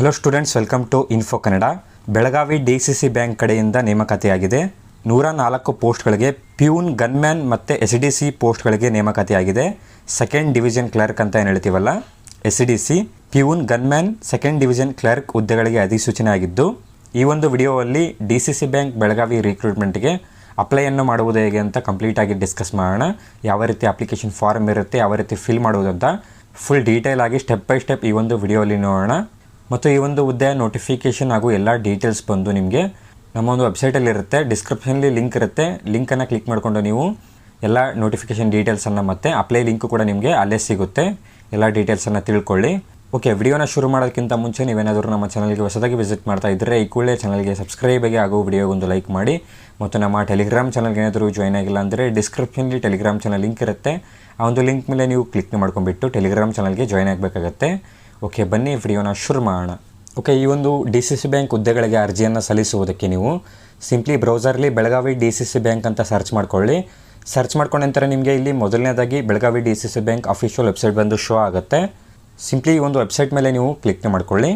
Hello students, welcome to info Kannada. Belagavi DCC bank ಕಡೆಯಿಂದ ನೇಮಕಾತಿಯಾಗಿದೆ. 104 ಪೋಸ್ಟ್ಗಳಿಗೆ ಪ್ಯೂನ್, ಗನ್ಮ್ಯಾನ್ ಮತ್ತು SDC ಪೋಸ್ಟ್ಗಳಿಗೆ ನೇಮಕಾತಿಯಾಗಿದೆ. ಸೆಕೆಂಡ್ ಡಿವಿಷನ್ ಕ್ಲರ್ಕ್ ಅಂತ ಏನು ಹೇಳ್ತೀವಲ್ಲ, SDC, peon, gunman, second division clerk ಹುದ್ದೆಗಳಿಗೆ ಅಧಿಸೂಚನೆ ಆಗಿದ್ದು, ಈ ಒಂದು ವಿಡಿಯೋದಲ್ಲಿ DCC ಬ್ಯಾಂಕ್ ಬೆಳಗಾವಿ ರಿಕ್ರೂಟ್ಮೆಂಟ್ಗೆ ಅಪ್ಲೈಯನ್ನು ಮಾಡುವುದು ಹೇಗೆ ಅಂತ ಕಂಪ್ಲೀಟಾಗಿ ಡಿಸ್ಕಸ್ ಮಾಡೋಣ. ಯಾವ ರೀತಿ ಅಪ್ಲಿಕೇಶನ್ ಫಾರ್ಮ್ ಇರುತ್ತೆ, ಯಾವ ರೀತಿ ಫಿಲ್ ಮಾಡುವುದಂತ ಫುಲ್ ಡೀಟೇಲ್ ಆಗಿ ಸ್ಟೆಪ್ ಬೈ ಸ್ಟೆಪ್ ಈ ಒಂದು ವಿಡಿಯೋಲಿ ನೋಡೋಣ. ಮತ್ತು ಈ ಒಂದು ಹುದ್ದೆಯ ನೋಟಿಫಿಕೇಷನ್ ಹಾಗೂ ಎಲ್ಲ ಡೀಟೇಲ್ಸ್ ಬಂದು ನಿಮಗೆ ನಮ್ಮ ಒಂದು ವೆಬ್ಸೈಟಲ್ಲಿ ಇರುತ್ತೆ. ಡಿಸ್ಕ್ರಿಪ್ಷನಲ್ಲಿ ಲಿಂಕ್ ಇರುತ್ತೆ. ಲಿಂಕನ್ನು ಕ್ಲಿಕ್ ಮಾಡಿಕೊಂಡು ನೀವು ಎಲ್ಲ ನೋಟಿಫಿಕೇಷನ್ ಡೀಟೇಲ್ಸನ್ನು ಮತ್ತು ಅಪ್ಲೈ ಲಿಂಕು ಕೂಡ ನಿಮಗೆ ಅಲ್ಲೇ ಸಿಗುತ್ತೆ. ಎಲ್ಲ ಡೀಟೇಲ್ಸನ್ನು ತಿಳ್ಕೊಳ್ಳಿ. ಓಕೆ, ವಿಡಿಯೋನ ಶುರು ಮಾಡೋದಕ್ಕಿಂತ ಮುಂಚೆ ನೀವೇನಾದರೂ ನಮ್ಮ ಚಾನಲ್ಗೆ ಹೊಸದಾಗಿ ವಿಸಿಟ್ ಮಾಡ್ತಾ ಇದ್ದರೆ ಈ ಕೂಡಲೇ ಚಾನಲ್ಗೆ ಸಬ್ಸ್ಕ್ರೈಬ್ ಆಗಿ ಹಾಗೂ ವಿಡಿಯೋಗೊಂದು ಲೈಕ್ ಮಾಡಿ. ಮತ್ತು ನಮ್ಮ ಟೆಲಿಗ್ರಾಮ್ ಚಾನಲ್ಗೆ ಏನಾದರೂ ಜಾಯ್ನ್ ಆಗಿಲ್ಲ ಅಂದರೆ ಡಿಸ್ಕ್ರಿಪ್ಷನಲ್ಲಿ ಟೆಲಿಗ್ರಾಮ್ ಚಾನಲ್ ಲಿಂಕ್ ಇರುತ್ತೆ. ಆ ಒಂದು ಲಿಂಕ್ ಮೇಲೆ ನೀವು ಕ್ಲಿಕ್ ಮಾಡ್ಕೊಂಡ್ಬಿಟ್ಟು ಟೆಲಿಗ್ರಾಮ್ ಚಾನಲ್ಗೆ ಜಾಯ್ನ್ ಆಗಬೇಕಾಗತ್ತೆ. ಓಕೆ, ಬನ್ನಿ ವಿಡಿಯೋನ ಶುರು ಮಾಡೋಣ. ಓಕೆ, ಈ ಒಂದು DCC ಬ್ಯಾಂಕ್ ಹುದ್ದೆಗಳಿಗೆ ಅರ್ಜಿಯನ್ನು ಸಲ್ಲಿಸುವುದಕ್ಕೆ ನೀವು ಸಿಂಪ್ಲಿ ಬ್ರೌಸರ್ಲಿ ಬೆಳಗಾವಿ DCC ಬ್ಯಾಂಕ್ ಅಂತ ಸರ್ಚ್ ಮಾಡ್ಕೊಳ್ಳಿ. ಸರ್ಚ್ ಮಾಡ್ಕೊಂಡ ನಂತರ ನಿಮಗೆ ಇಲ್ಲಿ ಮೊದಲನೇದಾಗಿ Belagavi DCC bank official website ಬಂದು ಶೋ ಆಗುತ್ತೆ. ಸಿಂಪ್ಲಿ ಈ ಒಂದು ವೆಬ್ಸೈಟ್ ಮೇಲೆ ನೀವು ಕ್ಲಿಕ್ ಮಾಡ್ಕೊಳ್ಳಿ.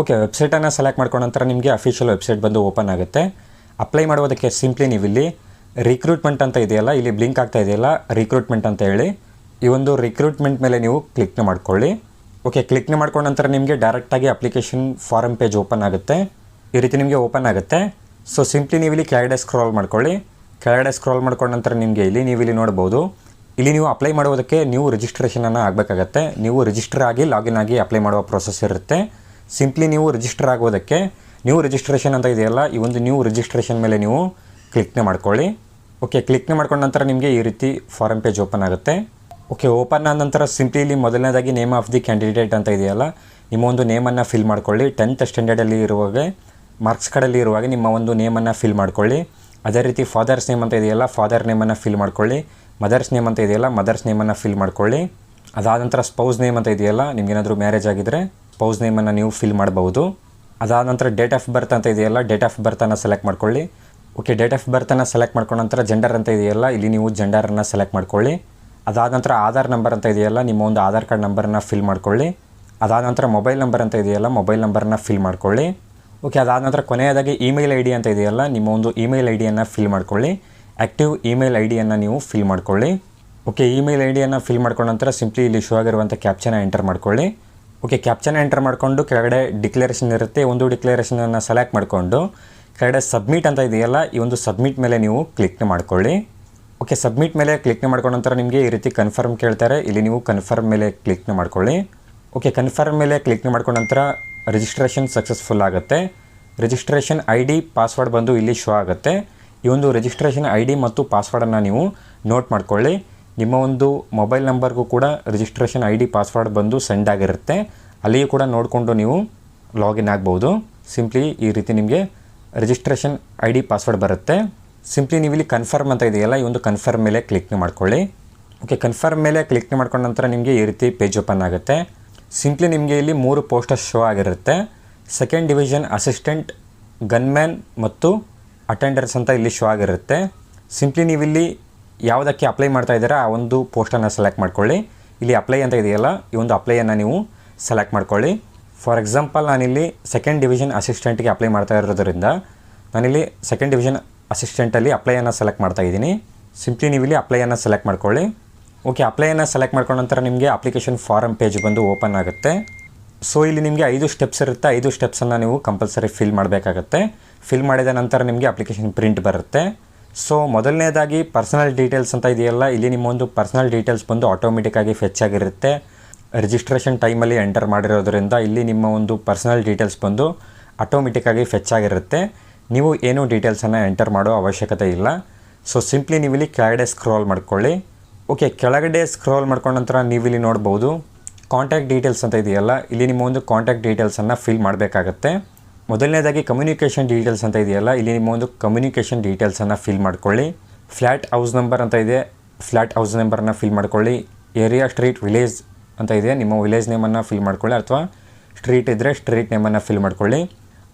ಓಕೆ, ವೆಬ್ಸೈಟನ್ನು ಸೆಲೆಕ್ಟ್ ಮಾಡ್ಕೊಂಡ ನಂತರ ನಿಮಗೆ ಅಫಿಷಿಯಲ್ ವೆಬ್ಸೈಟ್ ಬಂದು ಓಪನ್ ಆಗುತ್ತೆ. ಅಪ್ಲೈ ಮಾಡುವುದಕ್ಕೆ ಸಿಂಪ್ಲಿ ನೀವು ಇಲ್ಲಿ ರಿಕ್ರೂಟ್ಮೆಂಟ್ ಅಂತ ಇದೆಯಲ್ಲ, ಇಲ್ಲಿ ಬ್ಲಿಂಕ್ ಆಗ್ತಾ ಇದೆಯಲ್ಲ ರಿಕ್ರೂಟ್ಮೆಂಟ್ ಅಂತ ಹೇಳಿ, ಈ ಒಂದು ರಿಕ್ರೂಟ್ಮೆಂಟ್ ಮೇಲೆ ನೀವು ಕ್ಲಿಕ್ ಮಾಡ್ಕೊಳ್ಳಿ. ಓಕೆ, ಕ್ಲಿಕ್ ಮಾಡ್ಕೊಂಡ ನಂತರ ನಿಮಗೆ ಡೈರೆಕ್ಟಾಗಿ ಅಪ್ಲಿಕೇಶನ್ ಫಾರಮ್ ಪೇಜ್ ಓಪನ್ ಆಗುತ್ತೆ. ಈ ರೀತಿ ನಿಮಗೆ ಓಪನ್ ಆಗುತ್ತೆ. ಸೊ ಸಿಂಪ್ಲಿ ನೀವು ಇಲ್ಲಿ ಕೆಳಗಡೆ ಸ್ಕ್ರಾಲ್ ಮಾಡ್ಕೊಳ್ಳಿ. ಕೆಳಗಡೆ ಸ್ಕ್ರಾಲ್ ಮಾಡ್ಕೊಂಡ ನಂತರ ನಿಮಗೆ ನೀವು ಇಲ್ಲಿ ನೋಡ್ಬೋದು, ಇಲ್ಲಿ ನೀವು ಅಪ್ಲೈ ಮಾಡುವುದಕ್ಕೆ ನೀವು ರಿಜಿಸ್ಟ್ರೇಷನನ್ನು ಆಗಬೇಕಾಗತ್ತೆ. ನೀವು ರಿಜಿಸ್ಟರ್ ಆಗಿ ಲಾಗಿನ್ ಆಗಿ ಅಪ್ಲೈ ಮಾಡುವ ಪ್ರೊಸೆಸ್ ಇರುತ್ತೆ. ಸಿಂಪ್ಲಿ ನೀವು ರಿಜಿಸ್ಟರ್ ಆಗೋದಕ್ಕೆ ನ್ಯೂ ರಿಜಿಸ್ಟ್ರೇಷನ್ ಅಂತ ಇದೆಯಲ್ಲ, ಈ ಒಂದು ನ್ಯೂ ರಿಜಿಸ್ಟ್ರೇಷನ್ ಮೇಲೆ ನೀವು ಕ್ಲಿಕ್ ಮಾಡ್ಕೊಳ್ಳಿ. ಓಕೆ, ಕ್ಲಿಕ್ ಮಾಡ್ಕೊಂಡ ನಂತರ ನಿಮಗೆ ಈ ರೀತಿ ಫಾರಮ್ ಪೇಜ್ ಓಪನ್ ಆಗುತ್ತೆ. ಓಕೆ, ಓಪನ್ ಆದ ನಂತರ ಸಿಂಪ್ಲಿ ಇಲ್ಲಿ ಮೊದಲನೇದಾಗಿ ನೇಮ್ ಆಫ್ ದಿ ಕ್ಯಾಂಡಿಡೇಟ್ ಅಂತ ಇದೆಯಲ್ಲ, ನಿಮ್ಮ ಒಂದು ನೇಮನ್ನು ಫಿಲ್ ಮಾಡ್ಕೊಳ್ಳಿ. 10th ಸ್ಟ್ಯಾಂಡರ್ಡಲ್ಲಿ ಇರುವಾಗ ಮಾರ್ಕ್ಸ್ ಕಾರ್ಡಲ್ಲಿ ಇರುವಾಗ ನಿಮ್ಮ ಒಂದು ನೇಮನ್ನು ಫಿಲ್ ಮಾಡ್ಕೊಳ್ಳಿ. ಅದೇ ರೀತಿ ಫಾದರ್ಸ್ ನೇಮ್ ಅಂತ ಇದೆಯಲ್ಲ, ಫಾದರ್ ನೇಮನ್ನು ಫಿಲ್ ಮಾಡ್ಕೊಳ್ಳಿ. ಮದರ್ಸ್ ನೇಮ್ ಅಂತ ಇದೆಯಲ್ಲ, ಮದರ್ಸ್ ನೇಮನ್ನು ಫಿಲ್ ಮಾಡ್ಕೊಳ್ಳಿ. ಅದಾದ ನಂತರ ಸ್ಪೌಸ್ ನೇಮ್ ಅಂತ ಇದೆಯಲ್ಲ, ನಿಮಗೇನಾದರೂ ಮ್ಯಾರೇಜ್ ಆಗಿದ್ದರೆ ಸ್ಪೌಸ್ ನೇಮನ್ನು ನೀವು ಫಿಲ್ ಮಾಡಬಹುದು. ಅದಾದ ನಂತರ ಡೇಟ್ ಆಫ್ ಬರ್ತ್ ಅಂತ ಇದೆಯಲ್ಲ, ಡೇಟ್ ಆಫ್ ಬರ್ತನ್ನು ಸೆಲೆಕ್ಟ್ ಮಾಡ್ಕೊಳ್ಳಿ. ಓಕೆ, ಡೇಟ್ ಆಫ್ ಬರ್ತನ್ನು ಸೆಲೆಕ್ಟ್ ಮಾಡ್ಕೊಂಡ ನಂತರ ಜೆಂಡರ್ ಅಂತ ಇದೆಯಲ್ಲ, ಇಲ್ಲಿ ನೀವು ಜೆಂಡರನ್ನು ಸೆಲೆಕ್ಟ್ ಮಾಡ್ಕೊಳ್ಳಿ. ಅದಾದ ನಂತರ ಆಧಾರ್ ನಂಬರ್ ಅಂತ ಇದೆಯಲ್ಲ, ನಿಮ್ಮ ಒಂದು ಆಧಾರ್ ಕಾರ್ಡ್ ನಂಬರನ್ನು ಫಿಲ್ ಮಾಡ್ಕೊಳ್ಳಿ. ಅದಾದ ನಂತರ ಮೊಬೈಲ್ ನಂಬರ್ ಅಂತ ಇದೆಯಲ್ಲ, ಮೊಬೈಲ್ ನಂಬರನ್ನು ಫಿಲ್ ಮಾಡ್ಕೊಳ್ಳಿ. ಓಕೆ, ಅದಾದ ನಂತರ ಕೊನೆಯದಾಗಿ ಇಮೇಲ್ ID ಅಂತ ಇದೆಯಲ್ಲ, ನಿಮ್ಮ ಒಂದು ಇಮೇಲ್ IDಯನ್ನು ಫಿಲ್ ಮಾಡ್ಕೊಳ್ಳಿ. ಆ್ಯಕ್ಟಿವ್ ಇಮೇಲ್ IDಯನ್ನು ನೀವು ಫಿಲ್ ಮಾಡ್ಕೊಳ್ಳಿ. ಓಕೆ, ಇಮೇಲ್ IDಯನ್ನು ಫಿಲ್ ಮಾಡ್ಕೊಂಡ ನಂತರ ಸಿಂಪ್ಲಿ ಇಲ್ಲಿ ಶೋ ಆಗಿರುವಂಥ ಕ್ಯಾಪ್ಚನ ಎಂಟರ್ ಮಾಡ್ಕೊಳ್ಳಿ. ಓಕೆ, ಕ್ಯಾಪ್ಚನ ಎಂಟರ್ ಮಾಡಿಕೊಂಡು ಕೆಳಗಡೆ ಡಿಕ್ಲರೇಷನ್ ಇರುತ್ತೆ, ಒಂದು ಡಿಕ್ಲರೇಷನನ್ನು ಸೆಲೆಕ್ಟ್ ಮಾಡಿಕೊಂಡು ಕೆಳಗಡೆ ಸಬ್ಮಿಟ್ ಅಂತ ಇದೆಯಲ್ಲ, ಈ ಒಂದು ಸಬ್ಮಿಟ್ ಮೇಲೆ ನೀವು ಕ್ಲಿಕ್ ಮಾಡ್ಕೊಳ್ಳಿ. ಓಕೆ, ಸಬ್ಮಿಟ್ ಮೇಲೆ ಕ್ಲಿಕ್ ಮಾಡ್ಕೊಂಡ ನಂತರ ನಿಮಗೆ ಈ ರೀತಿ ಕನ್ಫರ್ಮ್ ಕೇಳ್ತಾರೆ. ಇಲ್ಲಿ ನೀವು ಕನ್ಫರ್ಮ್ ಮೇಲೆ ಕ್ಲಿಕ್ ಮಾಡ್ಕೊಳ್ಳಿ. ಓಕೆ, ಕನ್ಫರ್ಮ್ ಮೇಲೆ ಕ್ಲಿಕ್ ಮಾಡ್ಕೊಂಡ ನಂತರ ರಿಜಿಸ್ಟ್ರೇಷನ್ ಸಕ್ಸಸ್ಫುಲ್ ಆಗುತ್ತೆ. ರಿಜಿಸ್ಟ್ರೇಷನ್ ID ಪಾಸ್ವರ್ಡ್ ಬಂದು ಇಲ್ಲಿ ಶೋ ಆಗುತ್ತೆ. ಈ ಒಂದು ರಿಜಿಸ್ಟ್ರೇಷನ್ ID ಮತ್ತು ಪಾಸ್ವರ್ಡನ್ನು ನೀವು ನೋಟ್ ಮಾಡ್ಕೊಳ್ಳಿ. ನಿಮ್ಮ ಒಂದು ಮೊಬೈಲ್ ನಂಬರ್ಗೂ ಕೂಡ ರಿಜಿಸ್ಟ್ರೇಷನ್ ID ಪಾಸ್ವರ್ಡ್ ಬಂದು ಸೆಂಡ್ ಆಗಿರುತ್ತೆ. ಅಲ್ಲಿಯೂ ಕೂಡ ನೋಡಿಕೊಂಡು ನೀವು ಲಾಗಿನ್ ಆಗ್ಬೋದು. ಸಿಂಪ್ಲಿ ಈ ರೀತಿ ನಿಮಗೆ ರಿಜಿಸ್ಟ್ರೇಷನ್ ID ಪಾಸ್ವರ್ಡ್ ಬರುತ್ತೆ. ಸಿಂಪ್ಲಿ ನೀವು ಇಲ್ಲಿ ಕನ್ಫರ್ಮ್ ಅಂತ ಇದೆಯಲ್ಲ, ಈ ಒಂದು ಕನ್ಫರ್ಮ್ ಮೇಲೆ ಕ್ಲಿಕ್ ಮಾಡ್ಕೊಳ್ಳಿ. ಓಕೆ, ಕನ್ಫರ್ಮ್ ಮೇಲೆ ಕ್ಲಿಕ್ ಮಾಡ್ಕೊಂಡ ನಂತರ ನಿಮಗೆ ಈ ರೀತಿ ಪೇಜ್ ಓಪನ್ ಆಗುತ್ತೆ. ಸಿಂಪ್ಲಿ ನಿಮಗೆ ಇಲ್ಲಿ 3 ಪೋಸ್ಟರ್ ಶೋ ಆಗಿರುತ್ತೆ. ಸೆಕೆಂಡ್ ಡಿವಿಷನ್ ಅಸಿಸ್ಟೆಂಟ್, ಗನ್ಮ್ಯಾನ್ ಮತ್ತು ಅಟೆಂಡರ್ಸ್ ಅಂತ ಇಲ್ಲಿ ಶೋ ಆಗಿರುತ್ತೆ. ಸಿಂಪ್ಲಿ ನೀವು ಇಲ್ಲಿ ಯಾವುದಕ್ಕೆ ಅಪ್ಲೈ ಮಾಡ್ತಾ ಇದ್ದೀರಾ ಆ ಒಂದು ಪೋಸ್ಟನ್ನು ಸೆಲೆಕ್ಟ್ ಮಾಡ್ಕೊಳ್ಳಿ. ಇಲ್ಲಿ ಅಪ್ಲೈ ಅಂತ ಇದೆಯಲ್ಲ, ಈ ಒಂದು ಅಪ್ಲೈಯನ್ನು ನೀವು ಸೆಲೆಕ್ಟ್ ಮಾಡ್ಕೊಳ್ಳಿ. ಫಾರ್ ಎಕ್ಸಾಂಪಲ್ ನಾನಿಲ್ಲಿ ಸೆಕೆಂಡ್ ಡಿವಿಷನ್ ಅಸಿಸ್ಟೆಂಟ್ಗೆ ಅಪ್ಲೈ ಮಾಡ್ತಾ ಇರೋದ್ರಿಂದ ನಾನಿಲ್ಲಿ ಸೆಕೆಂಡ್ ಡಿವಿಷನ್ ಅಸಿಸ್ಟೆಂಟಲ್ಲಿ ಅಪ್ಲೈಯನ್ನು ಸೆಲೆಕ್ಟ್ ಮಾಡ್ತಾ ಇದ್ದೀನಿ. ಸಿಂಪ್ಲಿ ನೀವು ಇಲ್ಲಿ ಅಪ್ಲೈಯನ್ನು ಸೆಲೆಕ್ಟ್ ಮಾಡ್ಕೊಳ್ಳಿ. ಓಕೆ, ಅಪ್ಲೈಯನ್ನು ಸೆಲೆಕ್ಟ್ ಮಾಡ್ಕೊಂಡ ನಂತರ ನಿಮಗೆ ಅಪ್ಲಿಕೇಶನ್ ಫಾರಮ್ ಪೇಜ್ ಬಂದು ಓಪನ್ ಆಗುತ್ತೆ. ಸೊ ಇಲ್ಲಿ ನಿಮಗೆ 5 ಸ್ಟೆಪ್ಸ್ ಇರುತ್ತೆ. 5 ಸ್ಟೆಪ್ಸನ್ನು ನೀವು ಕಂಪಲ್ಸರಿ ಫಿಲ್ ಮಾಡಬೇಕಾಗತ್ತೆ. ಫಿಲ್ ಮಾಡಿದ ನಂತರ ನಿಮಗೆ ಅಪ್ಲಿಕೇಶನ್ ಪ್ರಿಂಟ್ ಬರುತ್ತೆ. ಸೊ ಮೊದಲನೇದಾಗಿ ಪರ್ಸನಲ್ ಡೀಟೇಲ್ಸ್ ಅಂತ ಇದೆಯಲ್ಲ, ಇಲ್ಲಿ ನಿಮ್ಮ ಒಂದು ಪರ್ಸನಲ್ ಡೀಟೇಲ್ಸ್ ಬಂದು ಆಟೋಮೆಟಿಕ್ಕಾಗಿ ಫೆಚ್ ಆಗಿರುತ್ತೆ. ರಿಜಿಸ್ಟ್ರೇಷನ್ ಟೈಮಲ್ಲಿ ಎಂಟರ್ ಮಾಡಿರೋದ್ರಿಂದ ಇಲ್ಲಿ ನಿಮ್ಮ ಒಂದು ಪರ್ಸನಲ್ ಡೀಟೇಲ್ಸ್ ಬಂದು ಆಟೋಮೆಟಿಕ್ಕಾಗಿ ಫೆಚ್ ಆಗಿರುತ್ತೆ. ನೀವು ಏನೂ ಡೀಟೇಲ್ಸನ್ನು ಎಂಟರ್ ಮಾಡೋ ಅವಶ್ಯಕತೆ ಇಲ್ಲ. ಸೊ ಸಿಂಪ್ಲಿ ನೀವು ಇಲ್ಲಿ ಕೆಳಗಡೆ ಸ್ಕ್ರಾಲ್ ಮಾಡ್ಕೊಳ್ಳಿ. ಓಕೆ, ಕೆಳಗಡೆ ಸ್ಕ್ರಾಲ್ ಮಾಡ್ಕೊಂಡ ನಂತರ ನೀವು ಇಲ್ಲಿ ನೋಡ್ಬೋದು ಕಾಂಟ್ಯಾಕ್ಟ್ ಡೀಟೇಲ್ಸ್ ಅಂತ ಇದೆಯಲ್ಲ, ಇಲ್ಲಿ ನಿಮ್ಮ ಒಂದು ಕಾಂಟ್ಯಾಕ್ಟ್ ಡೀಟೇಲ್ಸನ್ನು ಫಿಲ್ ಮಾಡಬೇಕಾಗತ್ತೆ. ಮೊದಲನೇದಾಗಿ ಕಮ್ಯುನಿಕೇಷನ್ ಡೀಟೇಲ್ಸ್ ಅಂತ ಇದೆಯಲ್ಲ, ಇಲ್ಲಿ ನಿಮ್ಮ ಒಂದು ಕಮ್ಯುನಿಕೇಷನ್ ಡೀಟೇಲ್ಸನ್ನು ಫಿಲ್ ಮಾಡ್ಕೊಳ್ಳಿ. ಫ್ಲ್ಯಾಟ್ ಹೌಸ್ ನಂಬರ್ ಅಂತ ಇದೆ, ಫ್ಲ್ಯಾಟ್ ಹೌಸ್ ನಂಬರನ್ನು ಫಿಲ್ ಮಾಡ್ಕೊಳ್ಳಿ. ಏರಿಯಾ, ಸ್ಟ್ರೀಟ್, ವಿಲೇಜ್ ಅಂತ ಇದೆ, ನಿಮ್ಮ ವಿಲೇಜ್ ನೇಮನ್ನು ಫಿಲ್ ಮಾಡ್ಕೊಳ್ಳಿ. ಅಥವಾ ಸ್ಟ್ರೀಟ್ ಇದ್ದರೆ ಸ್ಟ್ರೀಟ್ ನೇಮನ್ನು ಫಿಲ್ ಮಾಡ್ಕೊಳ್ಳಿ.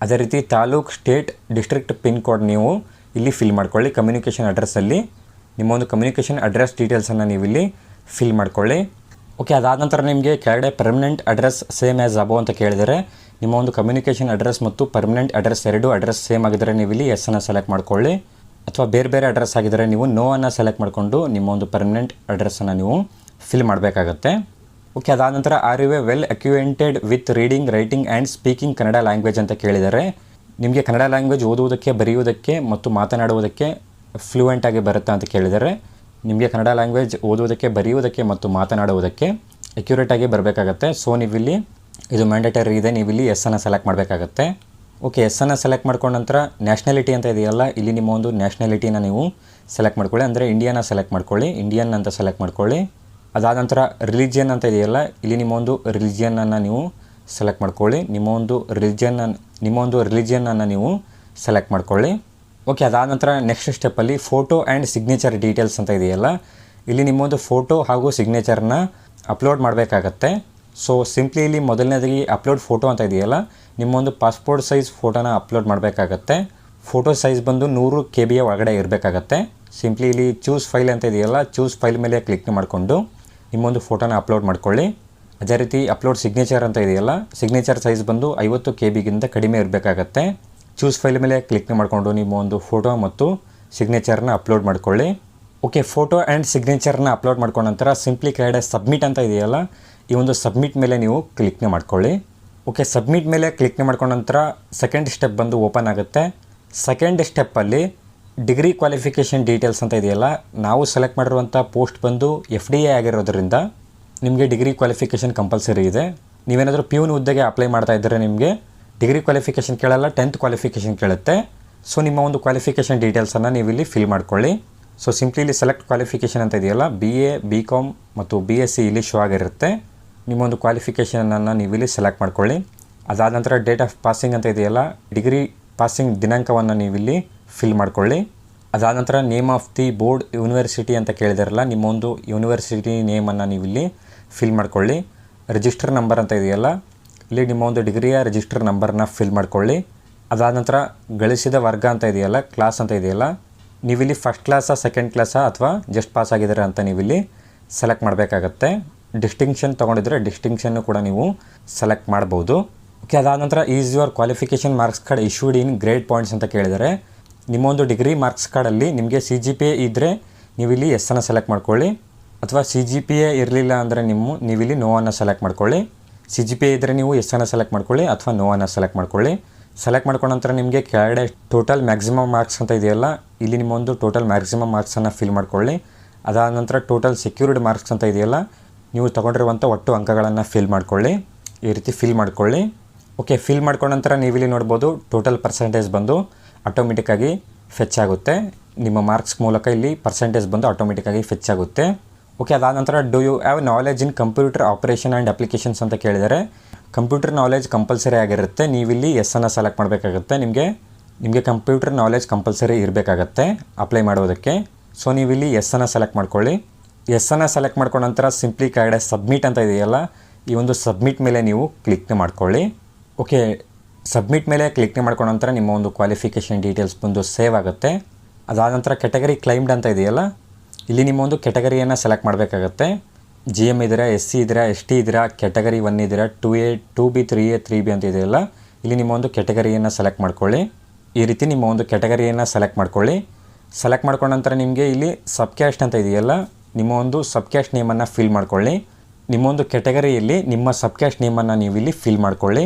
ಅದೇ ರೀತಿ taluk, state, district pin code ನೀವು ಇಲ್ಲಿ ಫಿಲ್ ಮಾಡ್ಕೊಳ್ಳಿ. ಕಮ್ಯುನಿಕೇಷನ್ ಅಡ್ರೆಸ್ಸಲ್ಲಿ ನಿಮ್ಮ ಒಂದು ಕಮ್ಯುನಿಕೇಷನ್ ಅಡ್ರೆಸ್ ಡೀಟೇಲ್ಸನ್ನು ನೀವು ಇಲ್ಲಿ ಫಿಲ್ ಮಾಡ್ಕೊಳ್ಳಿ. ಓಕೆ, ಅದಾದ ನಂತರ ನಿಮಗೆ ಕೆಳಗಡೆ ಪರ್ಮನೆಂಟ್ ಅಡ್ರೆಸ್ ಸೇಮ್ ಆ್ಯಸ್ ಅಬೋ ಅಂತ ಕೇಳಿದರೆ ನಿಮ್ಮ ಒಂದು ಕಮ್ಯುನಿಕೇಷನ್ ಅಡ್ರೆಸ್ ಮತ್ತು ಪರ್ಮನೆಂಟ್ ಅಡ್ರೆಸ್ ಎರಡೂ ಅಡ್ರೆಸ್ ಸೇಮ್ ಆಗಿದ್ದರೆ ನೀವು ಇಲ್ಲಿ ಎಸ್ಸನ್ನು ಸೆಲೆಕ್ಟ್ ಮಾಡ್ಕೊಳ್ಳಿ. ಅಥವಾ ಬೇರೆ ಬೇರೆ ಅಡ್ರೆಸ್ ಆಗಿದ್ದರೆ ನೀವು ನೋ ಅನ್ನು ಸೆಲೆಕ್ಟ್ ಮಾಡಿಕೊಂಡು ನಿಮ್ಮ ಒಂದು ಪರ್ಮನೆಂಟ್ ಅಡ್ರೆಸ್ಸನ್ನು ನೀವು ಫಿಲ್ ಮಾಡಬೇಕಾಗತ್ತೆ. ಓಕೆ, ಅದಾದ ನಂತರ are you a well acquainted with reading, writing and speaking Kannada language ಅಂತ ಕೇಳಿದ್ದಾರೆ. ನಿಮಗೆ ಕನ್ನಡ ಲ್ಯಾಂಗ್ವೇಜ್ ಓದುವುದಕ್ಕೆ, ಬರೆಯುವುದಕ್ಕೆ ಮತ್ತು ಮಾತನಾಡುವುದಕ್ಕೆ ಫ್ಲೂಯೆಂಟ್ ಆಗಿ ಬರುತ್ತಾ ಅಂತ ಕೇಳಿದ್ದಾರೆ. ನಿಮಗೆ ಕನ್ನಡ ಲ್ಯಾಂಗ್ವೇಜ್ ಓದುವುದಕ್ಕೆ, ಬರೆಯುವುದಕ್ಕೆ ಮತ್ತು ಮಾತನಾಡುವುದಕ್ಕೆ ಅಕ್ಯುರೇಟಾಗಿ ಬರಬೇಕಾಗತ್ತೆ. ಸೊ ನೀವಿಲ್ಲಿ ಇದು ಮ್ಯಾಂಡೇಟರಿ ಇದೆ, ನೀವಿಲ್ಲಿ ಎಸ್ಸನ್ನು ಸೆಲೆಕ್ಟ್ ಮಾಡಬೇಕಾಗತ್ತೆ. ಓಕೆ, ಎಸ್ಸನ್ನು ಸೆಲೆಕ್ಟ್ ಮಾಡ್ಕೊಂಡ ನಂತರ ನ್ಯಾಷನಾಲಿಟಿ ಅಂತ ಇದೆಯಲ್ಲ, ಇಲ್ಲಿ ನಿಮ್ಮ ಒಂದು ನ್ಯಾಷನಾಲಿಟಿನ ನೀವು ಸೆಲೆಕ್ಟ್ ಮಾಡ್ಕೊಳ್ಳಿ. ಅಂದರೆ ಇಂಡಿಯಾನ ಸೆಲೆಕ್ಟ್ ಮಾಡ್ಕೊಳ್ಳಿ, ಇಂಡಿಯನ್ ಅಂತ ಸೆಲೆಕ್ಟ್ ಮಾಡ್ಕೊಳ್ಳಿ. ಅದಾದ ನಂತರ ರಿಲಿಜಿಯನ್ ಅಂತ ಇದೆಯಲ್ಲ, ಇಲ್ಲಿ ನಿಮ್ಮ ಒಂದು ರಿಲಿಜಿಯನನ್ನು ನೀವು ಸೆಲೆಕ್ಟ್ ಮಾಡ್ಕೊಳ್ಳಿ. ನಿಮ್ಮ ಒಂದು ರಿಲಿಜಿಯನನ್ನು ನೀವು ಸೆಲೆಕ್ಟ್ ಮಾಡ್ಕೊಳ್ಳಿ. ಓಕೆ, ಅದಾದ ನಂತರ ನೆಕ್ಸ್ಟ್ ಸ್ಟೆಪ್ಪಲ್ಲಿ ಫೋಟೋ ಆ್ಯಂಡ್ ಸಿಗ್ನೇಚರ್ ಡೀಟೇಲ್ಸ್ ಅಂತ ಇದೆಯಲ್ಲ, ಇಲ್ಲಿ ನಿಮ್ಮೊಂದು ಫೋಟೋ ಹಾಗೂ ಸಿಗ್ನೇಚರ್ನ ಅಪ್ಲೋಡ್ ಮಾಡಬೇಕಾಗತ್ತೆ. ಸೊ ಸಿಂಪ್ಲಿ ಇಲ್ಲಿ ಮೊದಲನೇದಾಗಿ ಅಪ್ಲೋಡ್ ಫೋಟೋ ಅಂತ ಇದೆಯಲ್ಲ, ನಿಮ್ಮೊಂದು ಪಾಸ್ಪೋರ್ಟ್ ಸೈಜ್ ಫೋಟೋನ ಅಪ್ಲೋಡ್ ಮಾಡಬೇಕಾಗತ್ತೆ. ಫೋಟೋ ಸೈಜ್ ಬಂದು 100 KB ಒಳಗಡೆ ಇರಬೇಕಾಗತ್ತೆ. ಸಿಂಪ್ಲಿ ಇಲ್ಲಿ ಚೂಸ್ ಫೈಲ್ ಅಂತ ಇದೆಯಲ್ಲ, ಚೂಸ್ ಫೈಲ್ ಮೇಲೆ ಕ್ಲಿಕ್ ಮಾಡಿಕೊಂಡು ನಿಮ್ಮೊಂದು ಫೋಟೋನ ಅಪ್ಲೋಡ್ ಮಾಡ್ಕೊಳ್ಳಿ. ಅದೇ ರೀತಿ ಅಪ್ಲೋಡ್ ಸಿಗ್ನೇಚರ್ ಅಂತ ಇದೆಯಲ್ಲ, ಸಿಗ್ನೇಚರ್ ಸೈಜ್ ಬಂದು 50 KB ಕಡಿಮೆ ಇರಬೇಕಾಗತ್ತೆ. ಚೂಸ್ ಫೈಲ್ ಮೇಲೆ ಕ್ಲಿಕ್ ಮಾಡಿಕೊಂಡು ನಿಮ್ಮ ಒಂದು ಫೋಟೋ ಮತ್ತು ಸಿಗ್ನೇಚರ್ನ ಅಪ್ಲೋಡ್ ಮಾಡ್ಕೊಳ್ಳಿ. ಓಕೆ, ಫೋಟೋ ಆ್ಯಂಡ್ ಸಿಗ್ನೇಚರ್ನ ಅಪ್ಲೋಡ್ ಮಾಡ್ಕೊಂಡ ನಂತರ ಸಿಂಪ್ಲಿ ಕೆಳಗಡೆ ಸಬ್ಮಿಟ್ ಅಂತ ಇದೆಯಲ್ಲ, ಈ ಒಂದು ಸಬ್ಮಿಟ್ ಮೇಲೆ ನೀವು ಕ್ಲಿಕ್ನ ಮಾಡ್ಕೊಳ್ಳಿ. ಓಕೆ, ಸಬ್ಮಿಟ್ ಮೇಲೆ ಕ್ಲಿಕ್ನ ಮಾಡ್ಕೊಂಡ ನಂತರ ಸೆಕೆಂಡ್ ಸ್ಟೆಪ್ ಬಂದು ಓಪನ್ ಆಗುತ್ತೆ. ಸೆಕೆಂಡ್ ಸ್ಟೆಪ್ಪಲ್ಲಿ ಡಿಗ್ರಿ ಕ್ವಾಲಿಫಿಕೇಷನ್ ಡೀಟೇಲ್ಸ್ ಅಂತ ಇದೆಯಲ್ಲ, ನಾವು ಸೆಲೆಕ್ಟ್ ಮಾಡಿರುವಂಥ ಪೋಸ್ಟ್ ಬಂದು FDA ಆಗಿರೋದ್ರಿಂದ ನಿಮಗೆ ಡಿಗ್ರಿ ಕ್ವಾಲಿಫಿಕೇಷನ್ ಕಂಪಲ್ಸರಿ ಇದೆ. ನೀವೇನಾದರೂ ಪ್ಯೂನ್ ಹುದ್ದೆಗೆ ಅಪ್ಲೈ ಮಾಡ್ತಾ ಇದ್ದರೆ ನಿಮಗೆ ಡಿಗ್ರಿ ಕ್ವಾಲಿಫಿಕೇಷನ್ ಕೇಳಲ್ಲ, 10th ಕ್ವಾಲಿಫಿಕೇಷನ್ ಕೇಳುತ್ತೆ. ಸೊ ನಿಮ್ಮ ಒಂದು ಕ್ವಾಲಿಫಿಕೇಷನ್ ಡೀಟೇಲ್ಸನ್ನು ನೀವು ಇಲ್ಲಿ ಫಿಲ್ ಮಾಡ್ಕೊಳ್ಳಿ. ಸೊ ಸಿಂಪ್ಲಿ ಇಲ್ಲಿ ಸೆಲೆಕ್ಟ್ ಕ್ವಾಲಿಫಿಕೇಷನ್ ಅಂತ ಇದೆಯಲ್ಲ, BA, BCom ಮತ್ತು BSc ಇಲ್ಲಿ ಶೋ ಆಗಿರುತ್ತೆ. ನಿಮ್ಮೊಂದು ಕ್ವಾಲಿಫಿಕೇಷನನ್ನು ನೀವು ಇಲ್ಲಿ ಸೆಲೆಕ್ಟ್ ಮಾಡ್ಕೊಳ್ಳಿ. ಅದಾದ ನಂತರ ಡೇಟ್ ಆಫ್ ಪಾಸಿಂಗ್ ಅಂತ ಇದೆಯಲ್ಲ, ಡಿಗ್ರಿ ಪಾಸಿಂಗ್ ದಿನಾಂಕವನ್ನು ನೀವಿಲ್ಲಿ ಫಿಲ್ ಮಾಡ್ಕೊಳ್ಳಿ. ಅದಾದ ನಂತರ name of the board university ಅಂತ ಕೇಳಿದಾರಲ್ಲ, ನಿಮ್ಮೊಂದು ಯೂನಿವರ್ಸಿಟಿ ನೇಮನ್ನು ನೀವಿಲ್ಲಿ ಫಿಲ್ ಮಾಡ್ಕೊಳ್ಳಿ. ರಿಜಿಸ್ಟರ್ ನಂಬರ್ ಅಂತ ಇದೆಯಲ್ಲ, ಇಲ್ಲಿ ನಿಮ್ಮ ಒಂದು ಡಿಗ್ರಿಯ ರಿಜಿಸ್ಟರ್ ನಂಬರ್ನ ಫಿಲ್ ಮಾಡ್ಕೊಳ್ಳಿ. ಅದಾದ ನಂತರ ಗಳಿಸಿದ ವರ್ಗ ಅಂತ ಇದೆಯಲ್ಲ, ಕ್ಲಾಸ್ ಅಂತ ಇದೆಯಲ್ಲ, ನೀವಿಲ್ಲಿ ಫಸ್ಟ್ ಕ್ಲಾಸಾ, ಸೆಕೆಂಡ್ ಕ್ಲಾಸಾ ಅಥವಾ ಜಸ್ಟ್ ಪಾಸ್ ಆಗಿದ್ದಾರೆ ಅಂತ ನೀವಿಲ್ಲಿ ಸೆಲೆಕ್ಟ್ ಮಾಡಬೇಕಾಗತ್ತೆ. ಡಿಸ್ಟಿಂಕ್ಷನ್ ತೊಗೊಂಡಿದ್ರೆ ಡಿಸ್ಟಿಂಕ್ಷನ್ನು ಕೂಡ ನೀವು ಸೆಲೆಕ್ಟ್ ಮಾಡ್ಬೋದು. ಓಕೆ, ಅದಾದ ನಂತರ is your qualification marks card issued in grade points ಅಂತ ಕೇಳಿದರೆ, ನಿಮ್ಮೊಂದು ಡಿಗ್ರಿ ಮಾರ್ಕ್ಸ್ ಕಾರ್ಡಲ್ಲಿ ನಿಮಗೆ CGPA ಇದ್ದರೆ ನೀವಿಲ್ಲಿ ಎಸ್ಸನ್ನು ಸೆಲೆಕ್ಟ್ ಮಾಡ್ಕೊಳ್ಳಿ. ಅಥವಾ CGPA ಇರಲಿಲ್ಲ ಅಂದರೆ ನೀವಿಲ್ಲಿ ನೋವನ್ನು ಸೆಲೆಕ್ಟ್ ಮಾಡ್ಕೊಳ್ಳಿ. CGPA ಇದ್ದರೆ ನೀವು ಎಸ್ಸನ್ನು ಸೆಲೆಕ್ಟ್ ಮಾಡ್ಕೊಳ್ಳಿ ಅಥವಾ ನೋವನ್ನು ಸೆಲೆಕ್ಟ್ ಮಾಡ್ಕೊಳ್ಳಿ. ಸೆಲೆಕ್ಟ್ ಮಾಡ್ಕೊಂಡ ನಂತರ ನಿಮಗೆ ಕೆಳಗಡೆ ಟೋಟಲ್ ಮ್ಯಾಕ್ಸಿಮಮ್ ಮಾರ್ಕ್ಸ್ ಅಂತ ಇದೆಯಲ್ಲ, ಇಲ್ಲಿ ನಿಮ್ಮೊಂದು ಟೋಟಲ್ ಮ್ಯಾಕ್ಸಿಮಮ್ ಮಾರ್ಕ್ಸನ್ನು ಫಿಲ್ ಮಾಡ್ಕೊಳ್ಳಿ. ಅದಾದ ನಂತರ ಟೋಟಲ್ ಸೆಕ್ಯೂರ್ಡ್ ಮಾರ್ಕ್ಸ್ ಅಂತ ಇದೆಯಲ್ಲ, ನೀವು ತೊಗೊಂಡಿರುವಂಥ ಒಟ್ಟು ಅಂಕಗಳನ್ನು ಫಿಲ್ ಮಾಡ್ಕೊಳ್ಳಿ. ಈ ರೀತಿ ಫಿಲ್ ಮಾಡ್ಕೊಳ್ಳಿ. ಓಕೆ, ಫಿಲ್ ಮಾಡ್ಕೊಂಡ ನಂತರ ನೀವಿಲ್ಲಿ ನೋಡ್ಬೋದು ಟೋಟಲ್ ಪರ್ಸೆಂಟೇಜ್ ಬಂದು ಆಟೋಮೆಟಿಕ್ಕಾಗಿ ಫೆಚ್ ಆಗುತ್ತೆ. ನಿಮ್ಮ ಮಾರ್ಕ್ಸ್ ಮೂಲಕ ಇಲ್ಲಿ ಪರ್ಸೆಂಟೇಜ್ ಬಂದು ಆಟೋಮೆಟಿಕ್ಕಾಗಿ ಫೆಚ್ ಆಗುತ್ತೆ. ಓಕೆ, ಅದಾದ ನಂತರ do you have knowledge in computer operation and applications ಅಂತ ಕೇಳಿದರೆ, ಕಂಪ್ಯೂಟರ್ ನಾಲೆಜ್ ಕಂಪಲ್ಸರಿ ಆಗಿರುತ್ತೆ. ನೀವಿಲ್ಲಿ ಎಸ್ಸನ್ನು ಸೆಲೆಕ್ಟ್ ಮಾಡಬೇಕಾಗತ್ತೆ. ನಿಮಗೆ ಕಂಪ್ಯೂಟರ್ ನಾಲೆಜ್ ಕಂಪಲ್ಸರಿ ಇರಬೇಕಾಗತ್ತೆ ಅಪ್ಲೈ ಮಾಡೋದಕ್ಕೆ. ಸೊ ನೀವಿಲ್ಲಿ ಎಸ್ಸನ್ನು ಸೆಲೆಕ್ಟ್ ಮಾಡ್ಕೊಳ್ಳಿ. ಎಸ್ಸನ್ನು ಸೆಲೆಕ್ಟ್ ಮಾಡ್ಕೊಂಡ ನಂತರ ಸಿಂಪ್ಲಿ ಕೆಳಗಡೆ ಸಬ್ಮಿಟ್ ಅಂತ ಇದೆಯಲ್ಲ, ಈ ಒಂದು ಸಬ್ಮಿಟ್ ಮೇಲೆ ನೀವು ಕ್ಲಿಕ್ನ ಮಾಡ್ಕೊಳ್ಳಿ. ಓಕೆ, ಸಬ್ಮಿಟ್ ಮೇಲೆ ಕ್ಲಿಕ್ನ ಮಾಡ್ಕೊಂಡ ನಂತರ ನಿಮ್ಮ ಒಂದು ಕ್ವಾಲಿಫಿಕೇಷನ್ ಡೀಟೇಲ್ಸ್ ಬಂದು ಸೇವ್ ಆಗುತ್ತೆ. ಅದಾದ ನಂತರ ಕೆಟಗರಿ ಕ್ಲೈಮ್ಡ್ ಅಂತ ಇದೆಯಲ್ಲ, ಇಲ್ಲಿ ನಿಮ್ಮ ಒಂದು ಕೆಟಗರಿಯನ್ನು ಸೆಲೆಕ್ಟ್ ಮಾಡಬೇಕಾಗತ್ತೆ. GM ಇದ್ದೀರಾ, SC ಇದ್ದೀರಾ, ST ಇದ್ದೀರಾ, ಕೆಟಗರಿ 1 ಇದ್ದೀರಾ, 2A, 2B, 3A, 3B ಅಂತ ಇದೆಯಲ್ಲ, ಇಲ್ಲಿ ನಿಮ್ಮ ಒಂದು ಕೆಟಗರಿಯನ್ನು ಸೆಲೆಕ್ಟ್ ಮಾಡ್ಕೊಳ್ಳಿ. ಈ ರೀತಿ ನಿಮ್ಮ ಒಂದು ಕೆಟಗರಿಯನ್ನು ಸೆಲೆಕ್ಟ್ ಮಾಡ್ಕೊಳ್ಳಿ. ಸೆಲೆಕ್ಟ್ ಮಾಡ್ಕೊಂಡ ನಂತರ ನಿಮಗೆ ಇಲ್ಲಿ ಸಬ್ ಕ್ಯಾಸ್ಟ್ ಅಂತ ಇದೆಯಲ್ಲ, ನಿಮ್ಮ ಒಂದು ಸಬ್ ಕ್ಯಾಸ್ಟ್ ನೇಮನ್ನು ಫಿಲ್ ಮಾಡ್ಕೊಳ್ಳಿ. ನಿಮ್ಮೊಂದು ಕೆಟಗರಿಯಲ್ಲಿ ನಿಮ್ಮ ಸಬ್ ಕ್ಯಾಸ್ಟ್ ನೇಮನ್ನು ನೀವು ಇಲ್ಲಿ ಫಿಲ್ ಮಾಡ್ಕೊಳ್ಳಿ.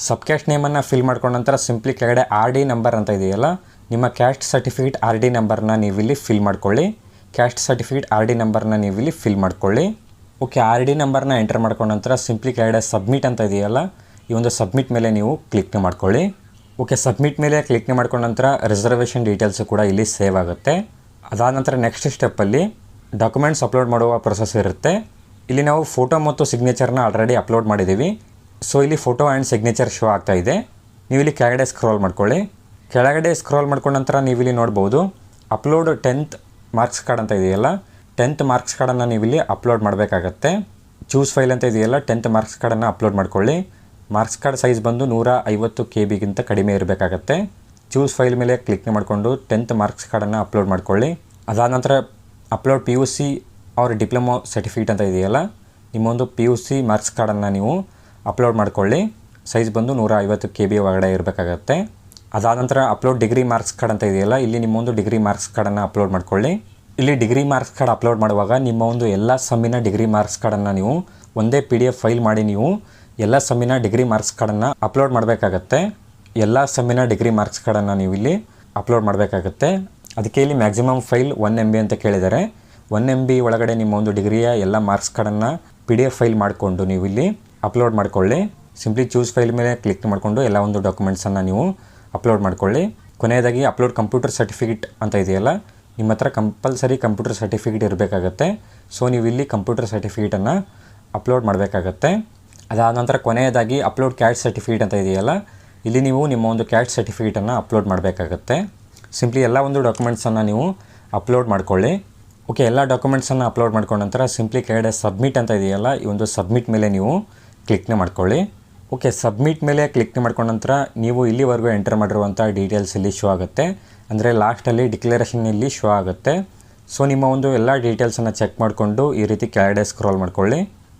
ಸಬ್ ಕ್ಯಾಸ್ಟ್ ನೇಮನ್ನು ಫಿಲ್ ಮಾಡ್ಕೊಂಡ ನಂತರ ಸಿಂಪ್ಲಿ ಕೆಳಗಡೆ RD ನಂಬರ್ ಅಂತ ಇದೆಯಲ್ಲ, ನಿಮ್ಮ ಕ್ಯಾಸ್ಟ್ ಸರ್ಟಿಫಿಕೇಟ್ RD ನಂಬರ್ನ ನೀವಿಲ್ಲಿ ಫಿಲ್ ಮಾಡ್ಕೊಳ್ಳಿ. ಕ್ಯಾಸ್ಟ್ ಸರ್ಟಿಫಿಕೇಟ್ RD ನಂಬರ್ನ ನೀವಿಲ್ಲಿ ಫಿಲ್ ಮಾಡ್ಕೊಳ್ಳಿ. ಓಕೆ, RD ನಂಬರ್ನ ಎಂಟರ್ ಮಾಡ್ಕೊಂಡ ನಂತರ ಸಿಂಪ್ಲಿ ಕೆಳಗಡೆ ಸಬ್ಮಿಟ್ ಅಂತ ಇದೆಯಲ್ಲ, ಈ ಒಂದು ಸಬ್ಮಿಟ್ ಮೇಲೆ ನೀವು ಕ್ಲಿಕ್ನ ಮಾಡ್ಕೊಳ್ಳಿ. ಓಕೆ, ಸಬ್ಮಿಟ್ ಮೇಲೆ ಕ್ಲಿಕ್ನ ಮಾಡ್ಕೊಂಡ ನಂತರ ರಿಸರ್ವೇಷನ್ ಡೀಟೇಲ್ಸು ಕೂಡ ಇಲ್ಲಿ ಸೇವ್ ಆಗುತ್ತೆ. ಅದಾದ ನಂತರ ನೆಕ್ಸ್ಟ್ ಸ್ಟೆಪ್ಪಲ್ಲಿ ಡಾಕ್ಯುಮೆಂಟ್ಸ್ ಅಪ್ಲೋಡ್ ಮಾಡುವ ಪ್ರೊಸೆಸ್ ಇರುತ್ತೆ. ಇಲ್ಲಿ ನಾವು ಫೋಟೋ ಮತ್ತು ಸಿಗ್ನೇಚರ್ನ ಆಲ್ರೆಡಿ ಅಪ್ಲೋಡ್ ಮಾಡಿದ್ದೀವಿ. ಸೊ ಇಲ್ಲಿ ಫೋಟೋ ಆ್ಯಂಡ್ ಸಿಗ್ನೇಚರ್ ಶೋ ಆಗ್ತಾ ಇದೆ. ನೀವು ಇಲ್ಲಿ ಕೆಳಗಡೆ ಸ್ಕ್ರೋಲ್ ಮಾಡ್ಕೊಳ್ಳಿ. ಕೆಳಗಡೆ ಸ್ಕ್ರೋಲ್ ಮಾಡ್ಕೊಂಡ ನಂತರ ನೀವಿಲ್ಲಿ ನೋಡ್ಬೋದು ಅಪ್ಲೋಡ್ 10th ಮಾರ್ಕ್ಸ್ ಕಾರ್ಡ್ ಅಂತ ಇದೆಯಲ್ಲ, 10th ಮಾರ್ಕ್ಸ್ ಕಾರ್ಡನ್ನು ನೀವಿಲ್ಲಿ ಅಪ್ಲೋಡ್ ಮಾಡಬೇಕಾಗತ್ತೆ. ಚೂಸ್ ಫೈಲ್ ಅಂತ ಇದೆಯಲ್ಲ, 10th ಮಾರ್ಕ್ಸ್ ಕಾರ್ಡನ್ನು ಅಪ್ಲೋಡ್ ಮಾಡ್ಕೊಳ್ಳಿ. ಮಾರ್ಕ್ಸ್ ಕಾರ್ಡ್ ಸೈಜ್ ಬಂದು 150 KB ಕಡಿಮೆ ಇರಬೇಕಾಗತ್ತೆ. ಚೂಸ್ ಫೈಲ್ ಮೇಲೆ ಕ್ಲಿಕ್ ಮಾಡಿಕೊಂಡು 10th ಮಾರ್ಕ್ಸ್ ಕಾರ್ಡನ್ನು ಅಪ್ಲೋಡ್ ಮಾಡ್ಕೊಳ್ಳಿ. ಅದಾದ ನಂತರ ಅಪ್ಲೋಡ್ PUC ಅವ್ರ ಡಿಪ್ಲೊಮಾ ಸರ್ಟಿಫಿಕೇಟ್ ಅಂತ ಇದೆಯಲ್ಲ, ನಿಮ್ಮೊಂದು PUC ಮಾರ್ಕ್ಸ್ ಕಾರ್ಡನ್ನು ನೀವು ಅಪ್ಲೋಡ್ ಮಾಡ್ಕೊಳ್ಳಿ. ಸೈಜ್ ಬಂದು 150 KB ಒಳಗಡೆ ಇರಬೇಕಾಗತ್ತೆ. ಅದಾದ ನಂತರ ಅಪ್ಲೋಡ್ ಡಿಗ್ರಿ ಮಾರ್ಕ್ಸ್ ಕಾರ್ಡ್ ಅಂತ ಇದೆಯಲ್ಲ, ಇಲ್ಲಿ ನಿಮ್ಮ ಒಂದು ಡಿಗ್ರಿ ಮಾರ್ಕ್ಸ್ ಕಾರ್ಡನ್ನು ಅಪ್ಲೋಡ್ ಮಾಡ್ಕೊಳ್ಳಿ. ಇಲ್ಲಿ ಡಿಗ್ರಿ ಮಾರ್ಕ್ಸ್ ಕಾರ್ಡ್ ಅಪ್ಲೋಡ್ ಮಾಡುವಾಗ ನಿಮ್ಮ ಒಂದು ಎಲ್ಲ ಸಮ್ಮಿನ ಡಿಗ್ರಿ ಮಾರ್ಕ್ಸ್ ಕಾರ್ಡನ್ನು ನೀವು ಒಂದೇ PDF ಫೈಲ್ ಮಾಡಿ ನೀವು ಎಲ್ಲ ಸಮ್ಮಿನ ಡಿಗ್ರಿ ಮಾರ್ಕ್ಸ್ ಕಾರ್ಡನ್ನು ಅಪ್ಲೋಡ್ ಮಾಡಬೇಕಾಗತ್ತೆ. ಎಲ್ಲ ಸಮ್ಮಿನ ಡಿಗ್ರಿ ಮಾರ್ಕ್ಸ್ ಕಾರ್ಡನ್ನು ನೀವು ಇಲ್ಲಿ ಅಪ್ಲೋಡ್ ಮಾಡಬೇಕಾಗತ್ತೆ. ಅದಕ್ಕೆ ಇಲ್ಲಿ ಮ್ಯಾಕ್ಸಿಮಮ್ ಫೈಲ್ 1 MB ಅಂತ ಕೇಳಿದ್ದಾರೆ. 1 MB ಒಳಗಡೆ ನಿಮ್ಮ ಒಂದು ಡಿಗ್ರಿಯ ಎಲ್ಲ ಮಾರ್ಕ್ಸ್ ಕಾರ್ಡನ್ನು PDF ಫೈಲ್ ಮಾಡಿಕೊಂಡು ನೀವು ಇಲ್ಲಿ ಅಪ್ಲೋಡ್ ಮಾಡ್ಕೊಳ್ಳಿ. ಸಿಂಪ್ಲಿ ಚೂಸ್ ಫೈಲ್ ಮೇಲೆ ಕ್ಲಿಕ್ ಮಾಡಿಕೊಂಡು ಎಲ್ಲ ಒಂದು ಡಾಕ್ಯುಮೆಂಟ್ಸನ್ನು ನೀವು ಅಪ್ಲೋಡ್ ಮಾಡ್ಕೊಳ್ಳಿ. ಕೊನೆಯದಾಗಿ ಅಪ್ಲೋಡ್ ಕಂಪ್ಯೂಟರ್ ಸರ್ಟಿಫಿಕೇಟ್ ಅಂತ ಇದೆಯಲ್ಲ, ನಿಮ್ಮ ಹತ್ರ ಕಂಪಲ್ಸರಿ ಕಂಪ್ಯೂಟರ್ ಸರ್ಟಿಫಿಕೇಟ್ ಇರಬೇಕಾಗತ್ತೆ. ಸೊ ನೀವು ಇಲ್ಲಿ ಕಂಪ್ಯೂಟರ್ ಸರ್ಟಿಫಿಕೇಟನ್ನು ಅಪ್ಲೋಡ್ ಮಾಡಬೇಕಾಗತ್ತೆ. ಅದಾದ ನಂತರ ಕೊನೆಯದಾಗಿ ಅಪ್ಲೋಡ್ ಕ್ಯಾಟ್ ಸರ್ಟಿಫಿಕೇಟ್ ಅಂತ ಇದೆಯಲ್ಲ, ಇಲ್ಲಿ ನೀವು ನಿಮ್ಮ ಒಂದು ಕ್ಯಾಟ್ ಸರ್ಟಿಫಿಕೇಟನ್ನು ಅಪ್ಲೋಡ್ ಮಾಡಬೇಕಾಗತ್ತೆ. ಸಿಂಪ್ಲಿ ಎಲ್ಲ ಒಂದು ಡಾಕ್ಯುಮೆಂಟ್ಸನ್ನು ನೀವು ಅಪ್ಲೋಡ್ ಮಾಡ್ಕೊಳ್ಳಿ. ಓಕೆ, ಎಲ್ಲ ಡಾಕ್ಯುಮೆಂಟ್ಸನ್ನು ಅಪ್ಲೋಡ್ ಮಾಡ್ಕೊಂಡ ನಂತರ ಸಿಂಪ್ಲಿ ಕೆಳಗಡೆ ಸಬ್ಮಿಟ್ ಅಂತ ಇದೆಯಲ್ಲ, ಈ ಒಂದು ಸಬ್ಮಿಟ್ ಮೇಲೆ ನೀವು ಕ್ಲಿಕ್ನ ಮಾಡ್ಕೊಳ್ಳಿ. ಓಕೆ, ಸಬ್ಮಿಟ್ ಮೇಲೆ ಕ್ಲಿಕ್ನ ಮಾಡ್ಕೊಂಡ ನಂತರ ನೀವು ಇಲ್ಲಿವರೆಗೂ ಎಂಟರ್ ಮಾಡಿರುವಂಥ ಡೀಟೇಲ್ಸ್ ಇಲ್ಲಿ ಶೋ ಆಗುತ್ತೆ. ಅಂದರೆ ಲಾಸ್ಟಲ್ಲಿ ಡಿಕ್ಲರೇಷನ್ ಇಲ್ಲಿ ಶೋ ಆಗುತ್ತೆ. ಸೊ ನಿಮ್ಮ ಒಂದು ಎಲ್ಲ ಡೀಟೇಲ್ಸನ್ನು ಚೆಕ್ ಮಾಡಿಕೊಂಡು ಈ ರೀತಿ ಕೆಳಗಡೆ ಸ್ಕ್ರೋಲ್ ಮಾಡ್ಕೊಳ್ಳಿ.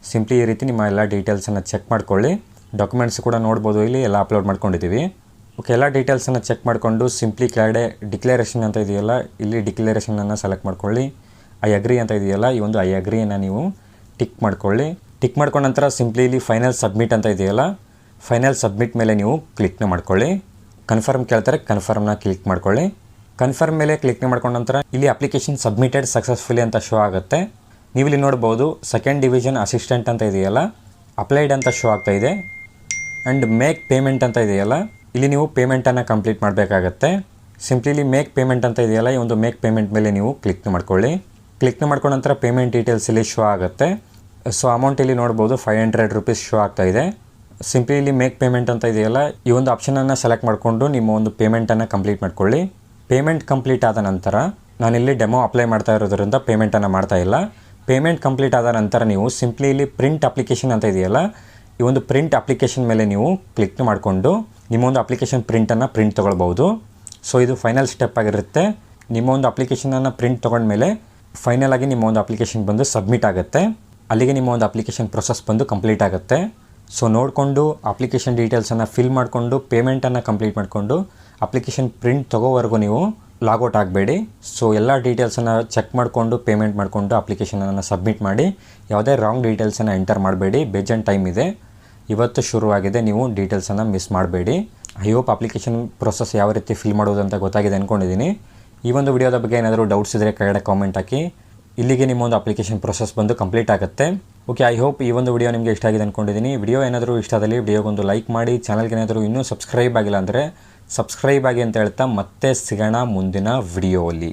ಸಿಂಪ್ಲಿ ಈ ರೀತಿ ನಿಮ್ಮ ಎಲ್ಲ ಡೀಟೇಲ್ಸನ್ನು ಚೆಕ್ ಮಾಡ್ಕೊಳ್ಳಿ. ಡಾಕ್ಯುಮೆಂಟ್ಸ್ ಕೂಡ ನೋಡ್ಬೋದು, ಇಲ್ಲಿ ಎಲ್ಲ ಅಪ್ಲೋಡ್ ಮಾಡ್ಕೊಂಡಿದ್ದೀವಿ. ಓಕೆ, ಎಲ್ಲ ಡೀಟೇಲ್ಸನ್ನು ಚೆಕ್ ಮಾಡಿಕೊಂಡು ಸಿಂಪ್ಲಿ ಕೆಳಗಡೆ ಡಿಕ್ಲರೇಷನ್ ಅಂತ ಇದೆಯಲ್ಲ, ಇಲ್ಲಿ ಡಿಕ್ಲರೇಷನನ್ನು ಸೆಲೆಕ್ಟ್ ಮಾಡ್ಕೊಳ್ಳಿ. ಐ ಅಗ್ರಿ ಅಂತ ಇದೆಯಲ್ಲ, ಈ ಒಂದು ಐ ಅಗ್ರಿಯನ್ನು ನೀವು ಟಿಕ್ ಮಾಡ್ಕೊಳ್ಳಿ. ಟಿಕ್ ಮಾಡ್ಕೊಂಡ ನಂತರ ಸಿಂಪ್ಲಿ ಇಲ್ಲಿ ಫೈನಲ್ ಸಬ್ಮಿಟ್ ಅಂತ ಇದೆಯಲ್ಲ, ಫೈನಲ್ ಸಬ್ಮಿಟ್ ಮೇಲೆ ನೀವು ಕ್ಲಿಕ್ನ ಮಾಡ್ಕೊಳ್ಳಿ. ಕನ್ಫರ್ಮ್ ಕೇಳ್ತಾರೆ, ಕನ್ಫರ್ಮ್ನ ಕ್ಲಿಕ್ ಮಾಡ್ಕೊಳ್ಳಿ. ಕನ್ಫರ್ಮ್ ಮೇಲೆ ಕ್ಲಿಕ್ನ ಮಾಡ್ಕೊಂಡ ನಂತರ ಇಲ್ಲಿ ಅಪ್ಲಿಕೇಶನ್ ಸಬ್ಮಿಟೆಡ್ ಸಕ್ಸಸ್ಫುಲಿ ಅಂತ ಶೋ ಆಗುತ್ತೆ. ನೀವು ಇಲ್ಲಿ ನೋಡ್ಬೋದು ಸೆಕೆಂಡ್ ಡಿವಿಷನ್ ಅಸಿಸ್ಟೆಂಟ್ ಅಂತ ಇದೆಯಲ್ಲ, ಅಪ್ಲೈಡ್ ಅಂತ ಶೋ ಆಗ್ತಾ ಇದೆ. ಆ್ಯಂಡ್ ಮೇಕ್ ಪೇಮೆಂಟ್ ಅಂತ ಇದೆಯಲ್ಲ, ಇಲ್ಲಿ ನೀವು ಪೇಮೆಂಟನ್ನು ಕಂಪ್ಲೀಟ್ ಮಾಡಬೇಕಾಗತ್ತೆ. ಸಿಂಪ್ಲಿ ಇಲ್ಲಿ ಮೇಕ್ ಪೇಮೆಂಟ್ ಅಂತ ಇದೆಯಲ್ಲ, ಈ ಒಂದು ಮೇಕ್ ಪೇಮೆಂಟ್ ಮೇಲೆ ನೀವು ಕ್ಲಿಕ್ನ ಮಾಡ್ಕೊಳ್ಳಿ. ಕ್ಲಿಕ್ನ ಮಾಡ್ಕೊಂಡ ನಂತರ ಪೇಮೆಂಟ್ ಡೀಟೇಲ್ಸ್ ಇಲ್ಲಿ ಶೋ ಆಗುತ್ತೆ. ಸೊ ಅಮೌಂಟ್ ಇಲ್ಲಿ ನೋಡ್ಬೋದು 500 ರೂಪೀಸ್ ಶೋ ಆಗ್ತಾ ಇದೆ. ಸಿಂಪ್ಲಿ ಇಲ್ಲಿ ಮೇಕ್ ಪೇಮೆಂಟ್ ಅಂತ ಇದೆಯಲ್ಲ, ಈ ಒಂದು ಆಪ್ಷನನ್ನು ಸೆಲೆಕ್ಟ್ ಮಾಡಿಕೊಂಡು ನಿಮ್ಮ ಒಂದು ಪೇಮೆಂಟನ್ನು ಕಂಪ್ಲೀಟ್ ಮಾಡ್ಕೊಳ್ಳಿ. ಪೇಮೆಂಟ್ ಕಂಪ್ಲೀಟ್ ಆದ ನಂತರ ನಾನಿಲ್ಲಿ ಡೆಮೋ ಅಪ್ಲೈ ಮಾಡ್ತಾ ಇರೋದ್ರಿಂದ ಪೇಮೆಂಟನ್ನು ಮಾಡ್ತಾ ಇಲ್ಲ. ಪೇಮೆಂಟ್ ಕಂಪ್ಲೀಟ್ ಆದ ನಂತರ ನೀವು ಸಿಂಪ್ಲಿ ಇಲ್ಲಿ ಪ್ರಿಂಟ್ ಅಪ್ಲಿಕೇಶನ್ ಅಂತ ಇದೆಯಲ್ಲ, ಈ ಒಂದು ಪ್ರಿಂಟ್ ಅಪ್ಲಿಕೇಶನ್ ಮೇಲೆ ನೀವು ಕ್ಲಿಕ್ ಮಾಡಿಕೊಂಡು ನಿಮ್ಮ ಒಂದು ಅಪ್ಲಿಕೇಶನ್ ಪ್ರಿಂಟನ್ನು ಪ್ರಿಂಟ್ ತೊಗೊಳ್ಬೋದು. ಸೊ ಇದು ಫೈನಲ್ ಸ್ಟೆಪ್ ಆಗಿರುತ್ತೆ. ನಿಮ್ಮ ಒಂದು ಅಪ್ಲಿಕೇಶನನ್ನು ಪ್ರಿಂಟ್ ತೊಗೊಂಡ್ಮೇಲೆ ಫೈನಲ್ ಆಗಿ ನಿಮ್ಮ ಒಂದು ಅಪ್ಲಿಕೇಶನ್ ಬಂದು ಸಬ್ಮಿಟ್ ಆಗುತ್ತೆ. ಅಲ್ಲಿಗೆ ನಿಮ್ಮ ಒಂದು ಅಪ್ಲಿಕೇಶನ್ ಪ್ರೊಸೆಸ್ ಬಂದು ಕಂಪ್ಲೀಟ್ ಆಗುತ್ತೆ. ಸೊ ನೋಡಿಕೊಂಡು ಅಪ್ಲಿಕೇಶನ್ ಡೀಟೇಲ್ಸನ್ನು ಫಿಲ್ ಮಾಡಿಕೊಂಡು ಪೇಮೆಂಟನ್ನು ಕಂಪ್ಲೀಟ್ ಮಾಡಿಕೊಂಡು ಅಪ್ಲಿಕೇಶನ್ ಪ್ರಿಂಟ್ ತೊಗೋವರೆಗೂ ನೀವು ಲಾಗೌಟ್ ಆಗಬೇಡಿ. ಸೊ ಎಲ್ಲ ಡೀಟೇಲ್ಸನ್ನು ಚೆಕ್ ಮಾಡಿಕೊಂಡು ಪೇಮೆಂಟ್ ಮಾಡಿಕೊಂಡು ಅಪ್ಲಿಕೇಶನನ್ನು ಸಬ್ಮಿಟ್ ಮಾಡಿ. ಯಾವುದೇ ರಾಂಗ್ ಡೀಟೇಲ್ಸನ್ನು ಎಂಟರ್ ಮಾಡಬೇಡಿ. ಬೇಜಾನ್ ಟೈಮ್ ಇದೆ, ಇವತ್ತು ಶುರುವಾಗಿದೆ, ನೀವು ಡೀಟೇಲ್ಸನ್ನು ಮಿಸ್ ಮಾಡಬೇಡಿ. ಐ ಹೋಪ್ ಅಪ್ಲಿಕೇಶನ್ ಪ್ರೊಸೆಸ್ ಯಾವ ರೀತಿ ಫಿಲ್ ಮಾಡೋದು ಅಂತ ಗೊತ್ತಾಗಿದೆ ಅಂದ್ಕೊಂಡಿದ್ದೀನಿ. ಈ ಒಂದು ವಿಡಿಯೋದ ಬಗ್ಗೆ ಏನಾದರೂ ಡೌಟ್ಸ್ ಇದ್ದರೆ ಕೆಳಗಡೆ ಕಾಮೆಂಟ್ ಹಾಕಿ. ಇಲ್ಲಿಗೆ ನಿಮ್ಮ ಒಂದು ಅಪ್ಲಿಕೇಶನ್ ಪ್ರೊಸೆಸ್ ಬಂದು ಕಂಪ್ಲೀಟ್ ಆಗುತ್ತೆ. ಓಕೆ, ಐ ಹೋಪ್ ಈ ಒಂದು ವಿಡಿಯೋ ನಿಮಗೆ ಇಷ್ಟ ಆಗಿದೆ ಅಂದ್ಕೊಂಡಿದ್ದೀನಿ. ವಿಡಿಯೋ ಏನಾದರೂ ಇಷ್ಟ ಆದಲ್ಲಿ ವಿಡಿಯೋಗೊಂದು ಲೈಕ್ ಮಾಡಿ. ಚಾನಲ್ಗೆ ಏನಾದರೂ ಇನ್ನೂ ಸಬ್ಸ್ಕ್ರೈಬ್ ಆಗಿಲ್ಲ ಅಂದರೆ ಸಬ್ಸ್ಕ್ರೈಬ್ ಆಗಿ ಅಂತ ಹೇಳ್ತಾ ಮತ್ತೆ ಸಿಗೋಣ ಮುಂದಿನ ವಿಡಿಯೋಲಿ.